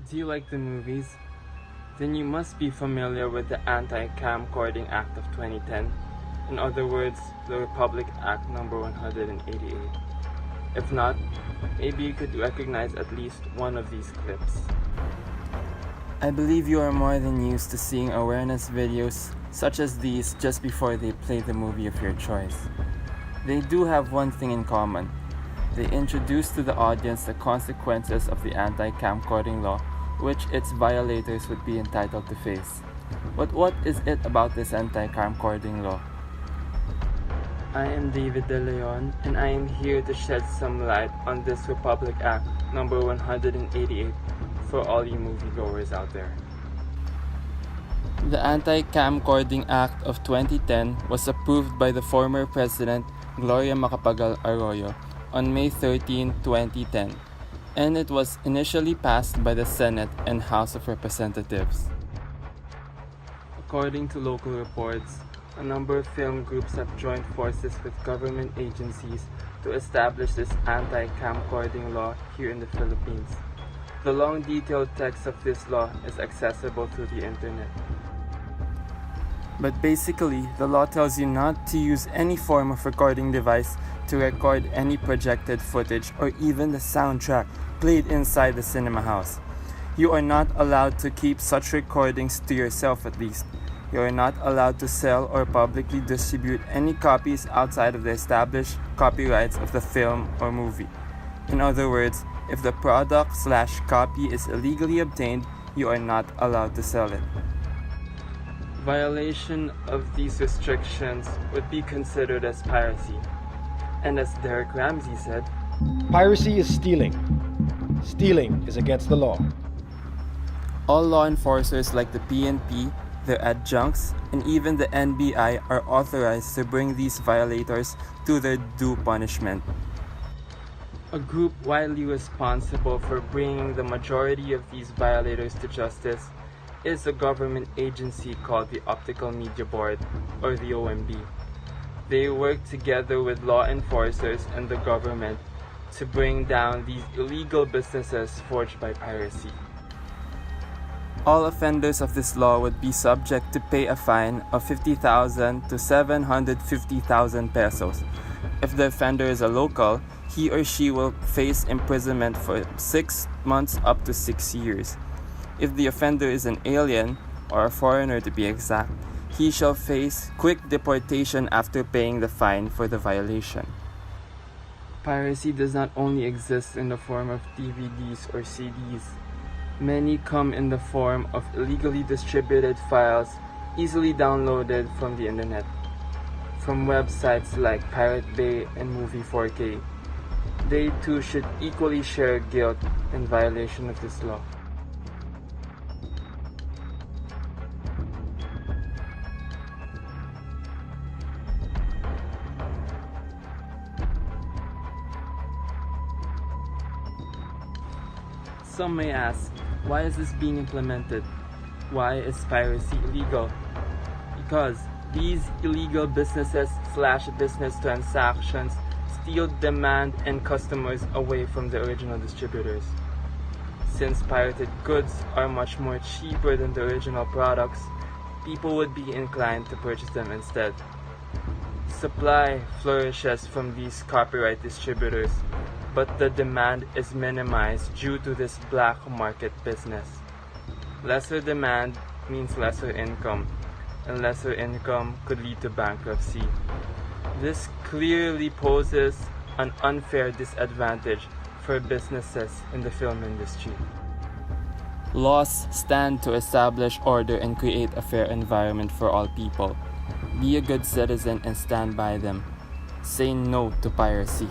Do you like the movies? Then you must be familiar with the Anti-camcording Act of 2010. In other words, the Republic Act number 188. If not, maybe you could recognize at least one of these clips. I believe you are more than used to seeing awareness videos such as these just before they play the movie of your choice. They do have one thing in common. They introduce to the audience the consequences of the anti-camcording law, which its violators would be entitled to face. But what is it about this anti-camcording law? I am David De Leon, and I am here to shed some light on this Republic Act number 188 for all you moviegoers out there. The Anti-camcording Act of 2010 was approved by the former President Gloria Macapagal Arroyo on May 13, 2010, and it was initially passed by the Senate and House of Representatives. According to local reports, a number of film groups have joined forces with government agencies to establish this anti-camcording law here in the Philippines. The long detailed text of this law is accessible through the internet. But basically, the law tells you not to use any form of recording device to record any projected footage or even the soundtrack played inside the cinema house. You are not allowed to keep such recordings to yourself at least. You are not allowed to sell or publicly distribute any copies outside of the established copyrights of the film or movie. In other words, if the product/copy is illegally obtained, you are not allowed to sell it. Violation of these restrictions would be considered as piracy. And as Derek Ramsey said, piracy is stealing. Stealing is against the law. All law enforcers like the PNP, their adjuncts, and even the NBI are authorized to bring these violators to their due punishment. A group widely responsible for bringing the majority of these violators to justice is a government agency called the Optical Media Board, or the OMB. They work together with law enforcers and the government to bring down these illegal businesses forged by piracy. All offenders of this law would be subject to pay a fine of 50,000 to 750,000 pesos. If the offender is a local, he or she will face imprisonment for 6 months up to 6 years. If the offender is an alien, or a foreigner to be exact, he shall face quick deportation after paying the fine for the violation. Piracy does not only exist in the form of DVDs or CDs. Many come in the form of illegally distributed files easily downloaded from the internet, from websites like Pirate Bay and Movie 4K. They too should equally share guilt in violation of this law. Some may ask, why is this being implemented? Why is piracy illegal? Because these illegal businesses/business transactions steal demand and customers away from the original distributors. Since pirated goods are much more cheaper than the original products, people would be inclined to purchase them instead. Supply flourishes from these copyright distributors, but the demand is minimized due to this black market business. Lesser demand means lesser income, and lesser income could lead to bankruptcy. This clearly poses an unfair disadvantage for businesses in the film industry. Laws stand to establish order and create a fair environment for all people. Be a good citizen and stand by them. Say no to piracy.